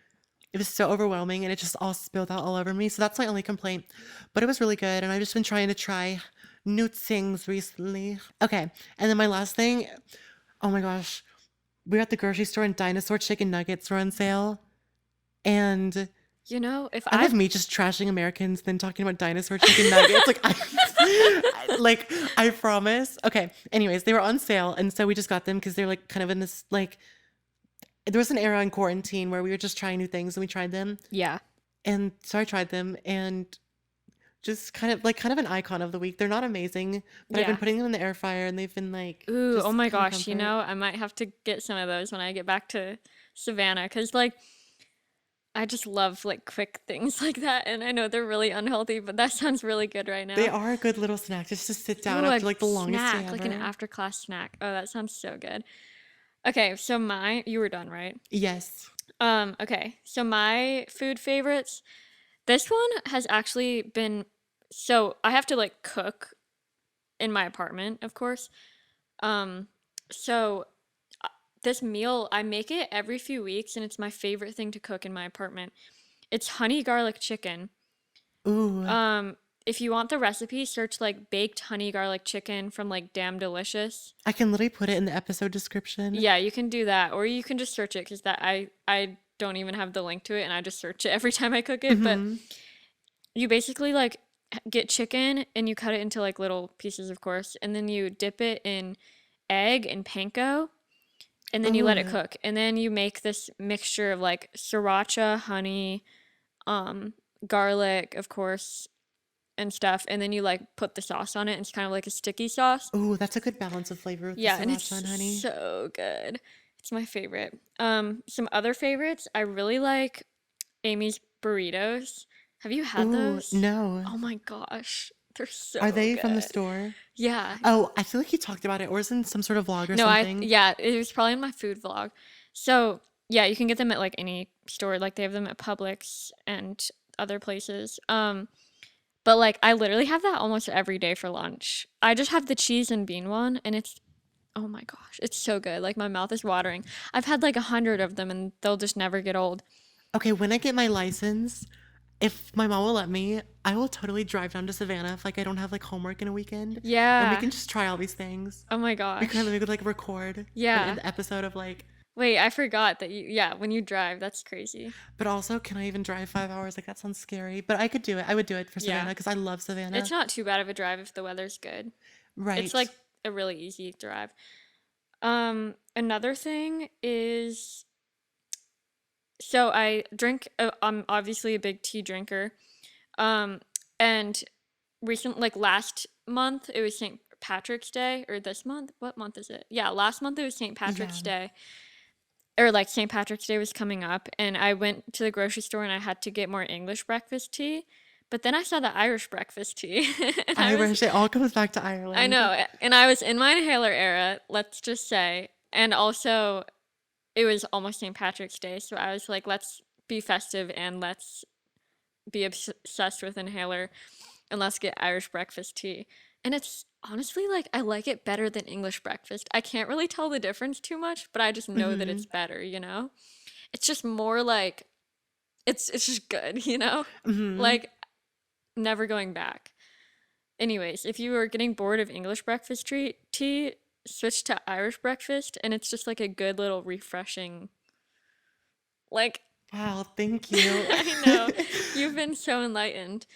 it was so overwhelming and it just all spilled out all over me. So that's my only complaint. But it was really good and I've just been trying to try new things recently. Okay, and then my last thing, oh my gosh, we were at the grocery store and dinosaur chicken nuggets were on sale. And You know, if I love I me just trashing Americans, then talking about dinosaur chicken nuggets. Like I promise. Okay. Anyways, they were on sale, and so we just got them because they're like kind of in this like. There was an era in quarantine where we were just trying new things, and we tried them, yeah. and so I tried them, and just kind of an icon of the week. They're not amazing, but I've been Yeah. putting them in the air fryer, and they've been like Ooh, oh just my kind of gosh, you comfort. know, I might have to get some of those when I get back to Savannah, cuz like I just love like quick things like that, and I know they're really unhealthy, but that sounds really good right They now. are a good little snack just to sit down Ooh, a after like the longest day snack, like an ever. after class snack. Oh, that sounds so good. Okay, so you were done, right? Yes. Okay, so my food favorites. This one has actually been, so I have to like cook in my apartment, of course. Um, so this meal, I make it every few weeks and it's my favorite thing to cook in my apartment. It's honey garlic chicken. Ooh, Um, if you want the recipe, search like baked honey garlic chicken from like Damn Delicious. I can literally put it in the episode description. Yeah, you can do that, or you can just search it because that I don't even have the link to it, and I just search it every time I cook it. But Mm-hmm. you basically like get chicken and you cut it into like little pieces, of course, and then you dip it in egg and panko, and then you let it Ooh, cook, and then you make this mixture of like sriracha, honey, um, garlic, of course, and stuff, and then you like put the sauce on it, and it's kind of like a sticky sauce. ooh, that's a good balance of flavor with the Yeah, and sriracha it's and honey. so good. It's my favorite. Some other favorites, I really like Amy's burritos. Have you had Ooh, those? no. Oh my gosh, they're Are so they from the good. store? Yeah. Oh, I feel like you talked about it, or is it in some sort of vlog or No, something? yeah, it was probably in my food vlog. So, yeah, you can get them at like any store. Like they have them at Publix and other places. But like I literally have that almost every day for lunch. I just have the cheese and bean one and it's, oh my gosh, it's so good. Like my mouth is watering. I've had like 100 of them and they'll just never get old. Okay, when I get my license, if my mom will let me, I will totally drive down to Savannah if like I don't have like homework in a weekend, and we Yeah. can just try all these things. Oh my We gosh. could like record Yeah. an episode of like. Wait, I forgot that yeah, when you drive, that's crazy. But also, can I even drive 5 hours? Like that sounds scary. But I could do it. I would do it for Savannah Yeah. because I love It's Savannah. not too bad of a drive if the weather's good. It's Right. like a really easy drive. Another thing is, so I drink, I'm obviously a big tea drinker. Um, and like last month, it was St. Patrick's Day, or this month? What month is it? Yeah, last month it was St. Yeah. Patrick's Day, or like St. Patrick's Day was coming up, and I went to the grocery store and I had to get more English breakfast tea. But then I saw the Irish breakfast tea, and I was, Irish. It all comes back to I Ireland. know, and I was in my inhaler era, let's just say. And also, it was almost St. Patrick's Day, so I was like, let's be festive and let's be obsessed with inhaler and let's get Irish breakfast tea. And it's honestly like I like it better than English breakfast. I can't really tell the difference too much, but I just know that Hmm. it's better, you know? It's just more like it's just good, you know? Hmm. Like never going back. Anyways, if you are getting bored of English breakfast tea, switch to Irish breakfast and it's just like a good little refreshing, like Wow. Thank you. I know. You've been so enlightened,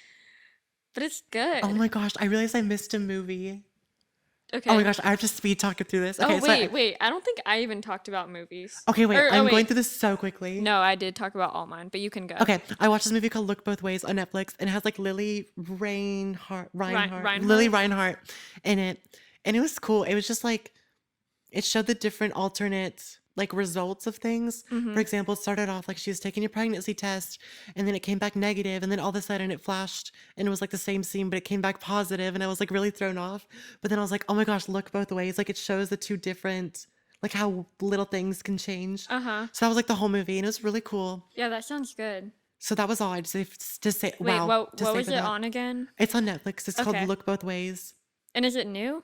but it's Oh good. my gosh. I realized I missed a movie. Oh my Okay. gosh. I have to speed talk it through this. Oh, Okay. wait. I don't think I even talked about movies. Okay. Wait. Or, oh, I'm going wait. through this so quickly. No, I did talk about all mine, but you can go. Okay, I watched this movie called Look Both Ways on Netflix, and it has like Lily Reinhardt? Reinhart in it, and it was cool. It was just like it showed the different alternate like results of things. For Mm-hmm. example, it started off like she was taking a pregnancy test, and then it came back negative, and then all of a sudden it flashed, and it was like the same scene, but it came back positive, and I was like really thrown off. But then I was like, oh my gosh, look both ways. Like it shows the two different, like how little things can change. Uh-huh. So that was like the whole movie, and it was really cool. Yeah, that sounds good. So that was all I'd say to say Wait, wow, to what say was for it that. on again? It's on Netflix. It's called Okay. Look Both Ways. And is it new?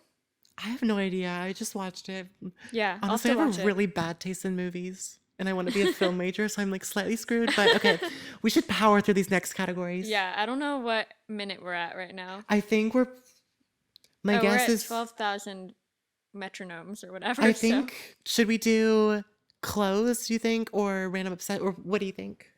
I have no idea. I just watched it. Yeah, I'll Honestly, I still have watch a it. really bad taste in movies. And I want to be a film major, so I'm like slightly screwed. But okay, we should power through these next categories. Yeah, I don't know what minute we're at right now. I think my Oh, we're guess at is, 12,000 metronomes or whatever, I so. should we do clothes, do you think, or random upset, or what do you think?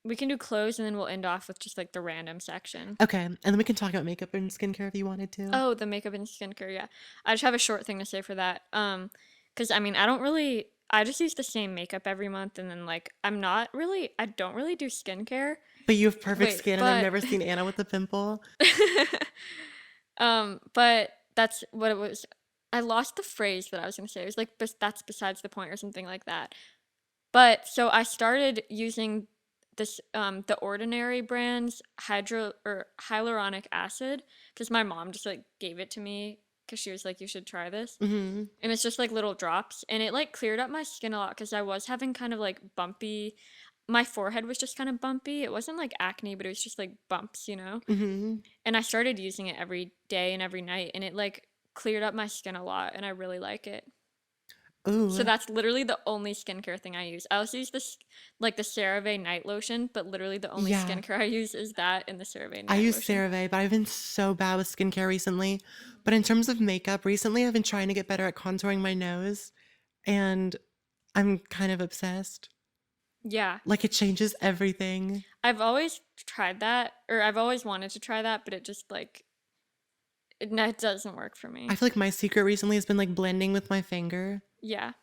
We can do clothes and then we'll end off with just like the random section. Okay, and then we can talk about makeup and skincare if you wanted to. Oh, the makeup and skincare, yeah. I just have a short thing to say for that. Because I mean, I just use the same makeup every month and then like I don't really do skincare. But you have perfect Wait, skin, and I've but never seen Anna with a pimple. but that's what it was. I lost the phrase that I was gonna say. It was like, that's besides the point or something like that. But so I started using this the Ordinary brand's hydro or hyaluronic acid because my mom just like gave it to me because she was like, you should try this. Mm-hmm. And it's just like little drops. And it like cleared up my skin a lot because I was having kind of like bumpy, my forehead was just kind of bumpy. It wasn't like acne, but it was just like bumps, you know? Mm-hmm. And I started using it every day and every night. And it like cleared up my skin a lot. And I really like it. So Ooh. that's literally the only skincare thing I use. I also use this like the CeraVe night lotion, but literally the only Yeah. skincare I use is that and the CeraVe I night use lotion. CeraVe, but I've been so bad with skincare recently. But in terms of makeup, recently I've been trying to get better at contouring my nose, and I'm kind of obsessed. Yeah. Like it changes everything. I've always tried that, or I've always wanted to try that, but it just like it doesn't work for I me. feel like my secret recently has been like blending with my finger. Yeah.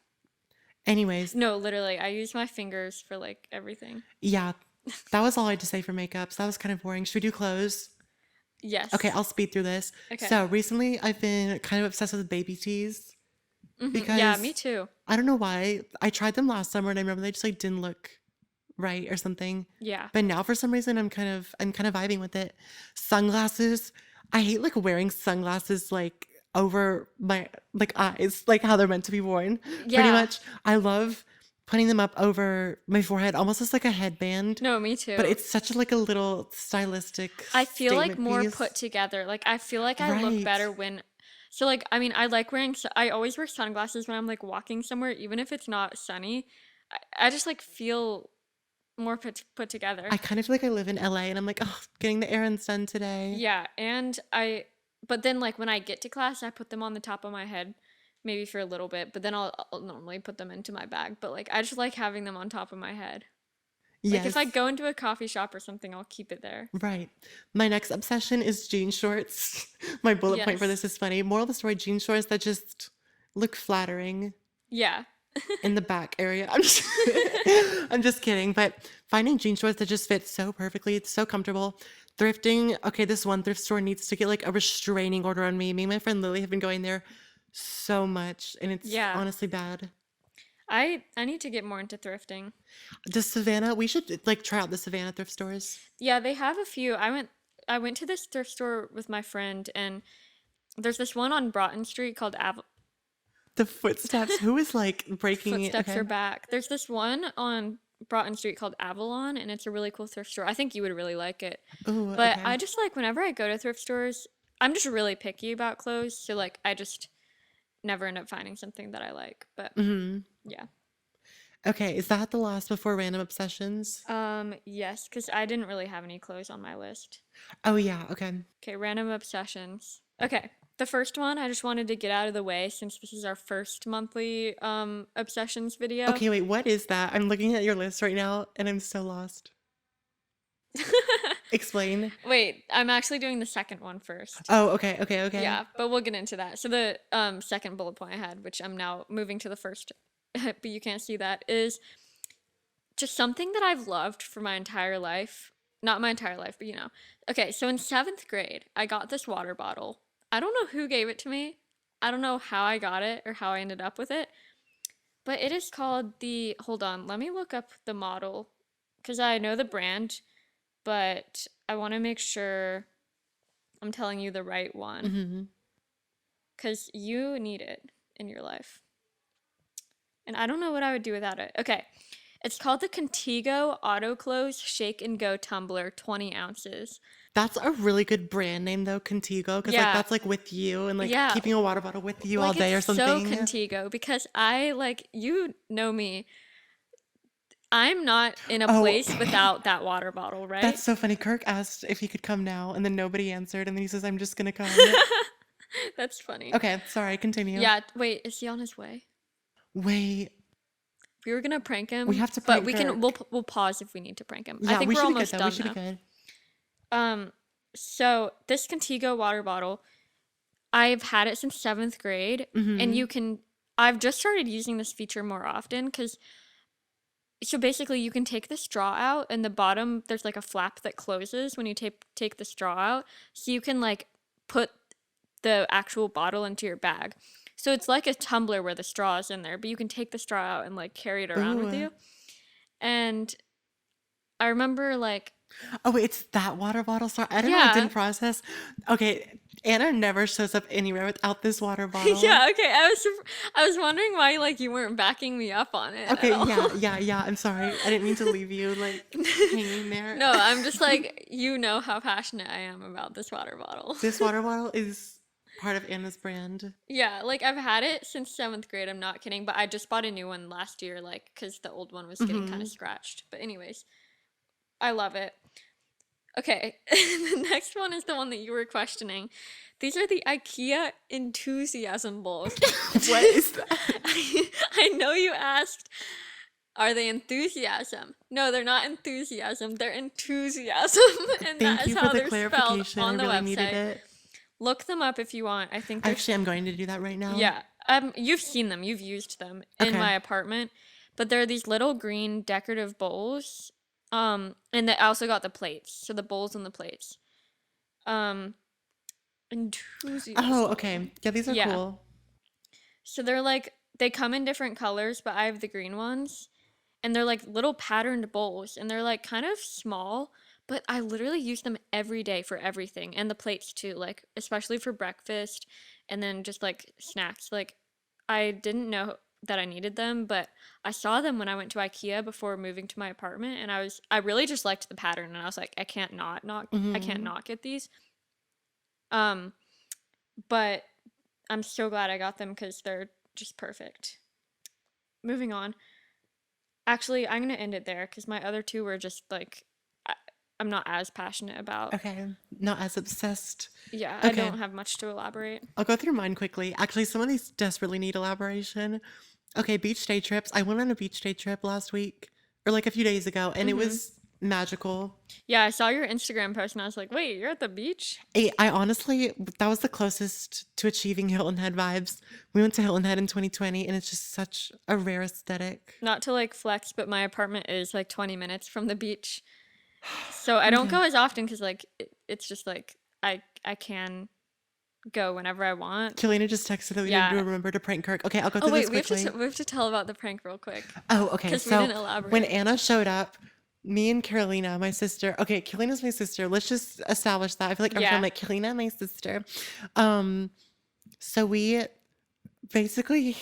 Anyways, No, literally, I use my fingers for like everything. yeah, that was all I had to say for makeup. So that was kind of boring. Should we do clothes? Okay, Yes. I'll speed through this. Okay. So recently I've been kind of obsessed with baby teas Yeah, me because too. I don't know why. I tried them last summer and I remember they just like didn't look right or something. Yeah. But now for some reason I'm kind of vibing with it. Sunglasses. I hate like wearing sunglasses like over my like eyes, like how they're meant to be worn. Pretty Yeah. much. I love putting them up over my forehead almost as like a headband. No, me But too. it's such like a little stylistic I feel like statement more put piece. together. Like I feel like I look Right. better when so like I mean I like wearing I always wear sunglasses when I'm like walking somewhere even if it's not sunny. I just like feel more put I together. kind of feel like I live in LA and I'm like, oh, getting the errands done today. Yeah, and I but then like when I get to class, I put them on the top of my head maybe for a little bit, but then I'll normally put them into my bag. But like I just like having them on top of my head. Like if I Yes. go into a coffee shop or something, I'll keep it there. Right. My next obsession is jean shorts. My bullet point for Yes. this is funny. Moral of the story, jean shorts that just look flattering Yeah. in the back area. I'm just kidding. But finding jean shorts that just fit so perfectly, it's so comfortable. Thrifting, okay, this one thrift store needs to get like a restraining order on me. Me and my friend Lily have been going there so much, and it's Yeah. honestly bad. I need to get more into thrifting. Does Savannah, we should like try out the Savannah thrift stores. Yeah, they have a few. I went to this thrift store with my friend and there's this one on Broughton Street called The footsteps, who is like breaking it? Footsteps Okay. Are Back. There's this one on Broughton Street called Avalon, and it's a really cool thrift store. I think you would really like it. Oh, But okay. I just like whenever I go to thrift stores, I'm just really picky about clothes, so like I just never end up finding something that I like. But Hmm. yeah. Okay, is that the last before random obsessions? Yes, because I didn't really have any clothes on my list. Oh yeah, okay. Okay, random obsessions. Okay. The first one I just wanted to get out of the way since this is our first monthly obsessions video. Okay, wait, what is that? I'm looking at your list right now and I'm so lost. Explain. Wait, I'm actually doing the second one first. Oh, okay, okay, okay. Yeah, but we'll get into that. So the second bullet point I had, which I'm now moving to the first, but you can't see that, is just something that I've loved for my entire life. Not my entire life, but you know. Okay, so in seventh grade, I got this water bottle. I don't know who gave it to me. I don't know how I got it or how I ended up with it, but it is called the, hold on, let me look up the model because I know the brand, but I want to make sure I'm telling you the right one Hmm. because you need it in your life. And I don't know what I would do without it. Okay. It's called the Contigo Auto Close Shake and Go Tumbler, 20 ounces. That's a really good brand name though, Contigo, because like Yeah. that's like with you and like Yeah. keeping a water bottle with you all Like day it's or so something. Contigo because I like, you know me. I'm not in a Oh, place without that water bottle, right? that's so funny. Kirk asked if he could come now, and then nobody answered, and then he says, "I'm just gonna come." That's funny. Okay, sorry, continue. Yeah, wait, is he on his way? Wait, We were gonna prank we him, have to but prank we'll pause if we need to prank him. I Yeah, think we we're should be good almost though. We done should be though. good. So this Contigo water bottle, I've had it since seventh grade, and Hmm. I've just started using this feature more often because, so basically you can take the straw out, and the bottom, there's like a flap that closes when you take the straw out, so you can like put the actual bottle into your bag. So it's like a tumbler where the straw is in there, but you can take the straw out and like carry it around with Ooh. you. And I remember like, Oh, wait, it's that water bottle. Sorry, I don't know. I yeah, didn't process. Okay, Anna never shows up anywhere without this water bottle. Yeah, okay. I was wondering why like you weren't backing me up on it at Okay, all. yeah. I'm sorry. I didn't mean to leave you like hanging there. No, I'm just like, you know how passionate I am about this water bottle. This water bottle is part of Anna's brand. Yeah, like I've had it since 7th grade. I'm not kidding, but I just bought a new one last year, like, because the old one was getting kind of scratched. But anyways, I love it. Okay, the next one is the one that you were questioning. These are the IKEA enthusiasm bowls. What is that? I know you asked, are they enthusiasm? No, they're not enthusiasm. They're enthusiasm, and that Thank is you for how the they're spelled clarification. I on the really needed website. it. Look them up if you want. I think they're Actually, I'm going to do that right now. yeah. You've seen them. You've used them in Okay. my apartment. But they're these little green decorative bowls. And they also got the plates. So the bowls and the plates. Enthusiasm. Oh, okay. Yeah, these are Yeah. cool. So they're like, they come in different colors, but I have the green ones. And they're like little patterned bowls. And they're like kind of small, but I literally use them every day for everything. And the plates too, like especially for breakfast and then just like snacks. Like I didn't know that I needed them, but I saw them when I went to IKEA before moving to my apartment, and I really just liked the pattern, and I was like, I can't not I can't not get these. But I'm so glad I got them because they're just perfect. Moving on. Actually, I'm gonna end it there because my other two were just like I'm not as passionate about. Okay. Not as obsessed. Yeah, I Okay. don't have much to elaborate. I'll go through mine quickly. Actually, some of these desperately need elaboration. Okay, beach day trips. I went on a beach day trip last week or like a few days ago, and it was magical. Yeah, I saw your Instagram post and I was like, wait, you're at the beach? I honestly, that was the closest to achieving Hilton Head vibes. We went to Hilton Head in 2020, and it's just such a rare aesthetic. Not to like flex, but my apartment is like 20 minutes from the beach. So I don't go as often because like it's just like I can go whenever I want. Killiana just texted that we Yeah. didn't remember to prank Kirk. Okay, I'll go Oh through wait, this quickly. we have to tell about the prank real quick. Oh, okay. 'Cause we So didn't elaborate. when Anna showed up, me and Carolina, my sister. Okay, Carolina's my sister. Let's just establish that. I feel like every time Yeah. I'm like Carolina, my sister. So we basically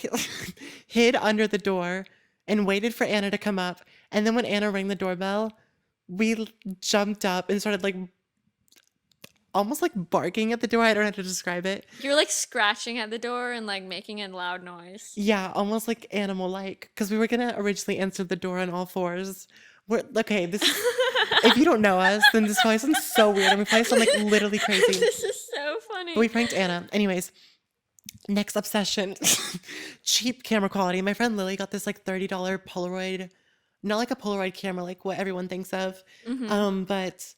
hid under the door and waited for Anna to come up. And then when Anna rang the doorbell, we jumped up and started like almost like barking at the door. I don't know how to describe it. You're like scratching at the door and like making a loud noise. Yeah, almost like animal like. Because we were gonna originally answer the door on all fours. Okay, this is, if you don't know us, then this probably sounds so weird. And we probably sound like literally crazy. This is so funny. But we pranked Anna. Anyways, next obsession. Cheap camera quality. My friend Lily got this like $30 Polaroid, not like a Polaroid camera like what everyone thinks of, but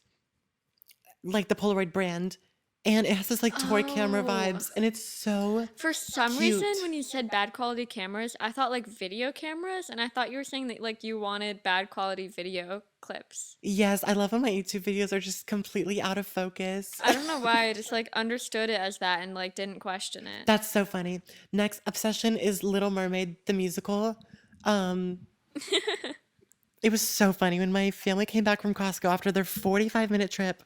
like the Polaroid brand. And it has this like toy camera vibes, and it's so For some cute. reason, when you said bad quality cameras, I thought like video cameras, and I thought you were saying that like you wanted bad quality video clips. Yes, I love when my YouTube videos are just completely out of focus. I don't know why, I just like understood it as that and like didn't question it. That's so funny. Next obsession is Little Mermaid the musical. It was so funny when my family came back from Costco after their 45-minute trip.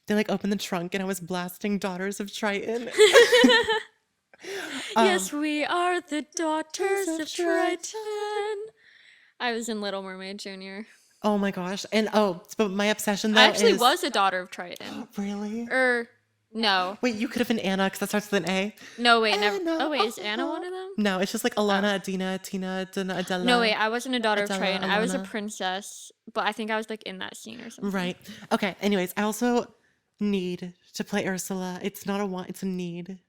They like opened the trunk and I was blasting Daughters of Triton. Yes, we are the daughters of of Triton. I was in Little Mermaid Junior. Oh my gosh. And but my obsession though I actually is was a daughter of Triton. really? No. Wait, you could have been Anna because that starts with an A. No, wait, never. Anna, Oh, wait, is Anna one of them? No, it's just like Alana, Adina, Tina, Dina, Adela. No, wait, I wasn't a daughter of Adela, Triton. I was a Alana. princess, but I think I was like in that scene or something. Right. Okay. Anyways, I also need to play Ursula. It's not a want, it's a need.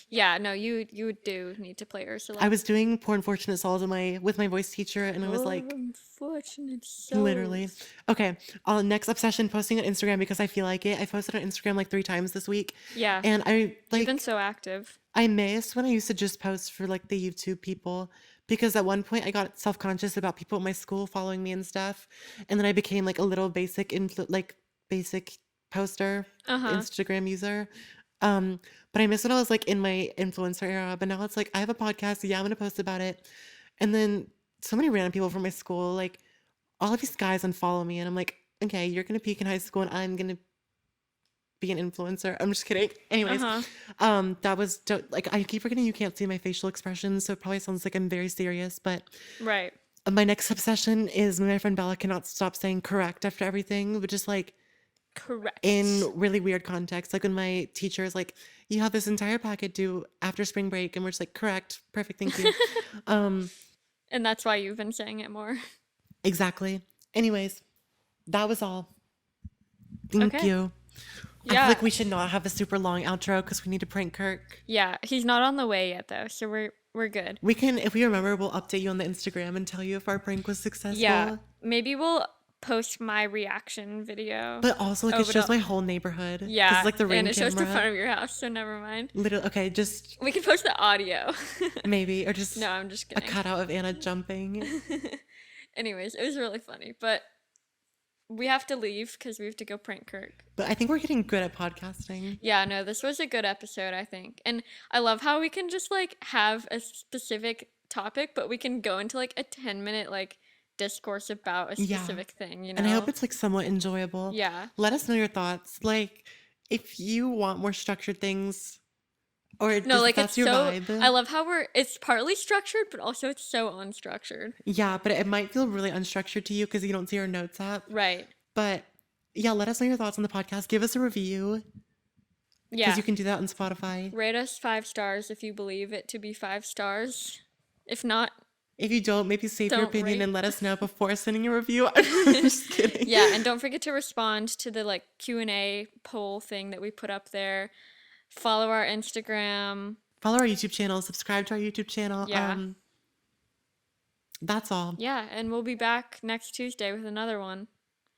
Yeah, no, you do need to play Ursula. I was doing Poor Unfortunate Souls with my voice teacher, and I was like, Unfortunate souls. literally. Okay. Next obsession, posting on Instagram because I feel like it. I posted on Instagram like 3 times this week. Yeah. And I You've been like so active. I miss when I used to just post for like the YouTube people, because at one point I got self-conscious about people at my school following me and stuff, and then I became like a little basic poster, Instagram user. But I miss when I was like in my influencer era, but now it's like I have a podcast, yeah, I'm gonna post about it. And then so many random people from my school, like all of these guys unfollow me, and I'm like, okay, you're gonna peak in high school and I'm gonna be an influencer. I'm just kidding. Anyways, Uh-huh. that was like I keep forgetting you can't see my facial expressions, so it probably sounds like I'm very serious. But Right. my next obsession is my friend Bella cannot stop saying correct after everything, which is like in Correct. really weird context. Like when my teacher is like, "You have this entire packet due after spring break," and we're just like, "Correct, perfect, thank you." Um, And that's why you've been saying it more. exactly. Anyways, that was all. Thank Okay. you. I feel Yeah. like we should not have a super long outro because we need to prank Kirk. Yeah. He's not on the way yet though, so we're good. We can, if we remember, we'll update you on the Instagram and tell you if our prank was Yeah. successful. Maybe we'll post my reaction video But also, like, it over shows to my whole neighborhood because it's yeah, like the and ring it shows the front camera. of your house, so never mind. Literally, okay, just We can post the audio. maybe, or just No, I'm just a kidding. cutout of Anna jumping. Anyways, it was really funny, but we have to leave because we have to go prank Kirk. But I think we're getting good at podcasting. Yeah, no, this was a good episode, I think. And I love how we can just like have a specific topic, but we can go into like a 10-minute like discourse about a Yeah. specific thing, you And I hope know? it's like somewhat enjoyable. Yeah. Let us know your thoughts. Like, if you want more structured things, or No, just if like it's that's your so vibe. I love how it's partly structured, but also it's so unstructured. Yeah, but it might feel really unstructured to you because you don't see our notes app. Right. But yeah, let us know your thoughts on the podcast. Give us a review because Yeah. you can do that on Spotify. Rate us 5 stars if you believe it to be 5 stars. If not, If you don't, maybe save your Don't opinion rate. and let us know before sending a review. I'm just kidding. yeah, and don't forget to respond to the like Q&A poll thing that we put up there. Follow our Instagram. Follow our YouTube channel. Subscribe to our YouTube channel. Yeah. That's all. Yeah, and we'll be back next Tuesday with another one.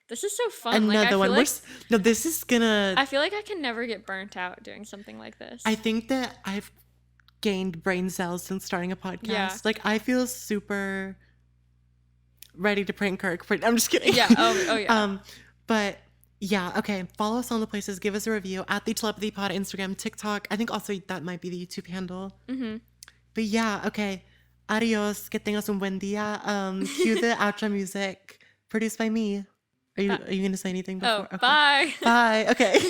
This is so fun. Like Another I one. feel like No, this is gonna. I feel like I can never get burnt out doing something like this. I think that I've gained brain cells since starting a podcast. Yeah. Like I feel super ready to prank Kirk. I'm just kidding. Yeah. Oh yeah. But yeah, okay. Follow us on the places. Give us a review at the Telepathy Pod, Instagram, TikTok. I think also that might be the YouTube handle. Mm-hmm. But yeah, okay. Adios. Que tengas un buen día. Cue the outro music produced by me. Are you gonna say anything before? Oh, bye. Bye. Okay.